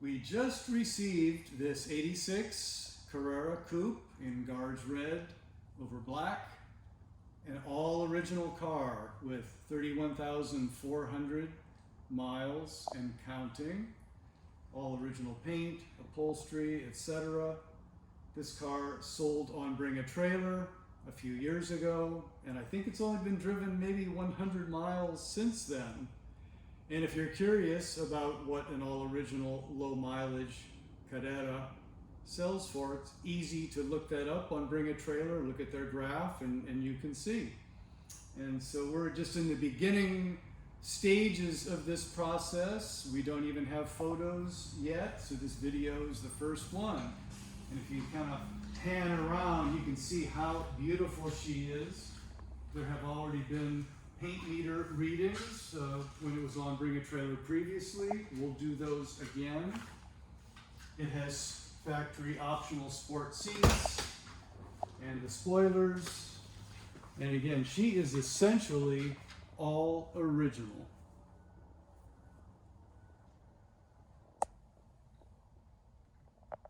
We just received this 86 Carrera Coupe in Guards Red over black. An all original car with 31,400 miles and counting. All original paint, upholstery, etc. This car sold on Bring a Trailer a few years ago, and I think it's only been driven maybe 100 miles since then. And if you're curious about what an all-original low-mileage Carrera sells for, it's easy to look that up on Bring a Trailer, look at their graph, and you can see. And so we're just in the beginning stages of this process. We don't even have photos yet, so this video is the first one. And if you kind of pan around, you can see how beautiful she is. There have already been paint meter readings when it was on Bring a Trailer previously. We'll do those again. It has factory optional sport seats and the spoilers. And again, she is essentially all original.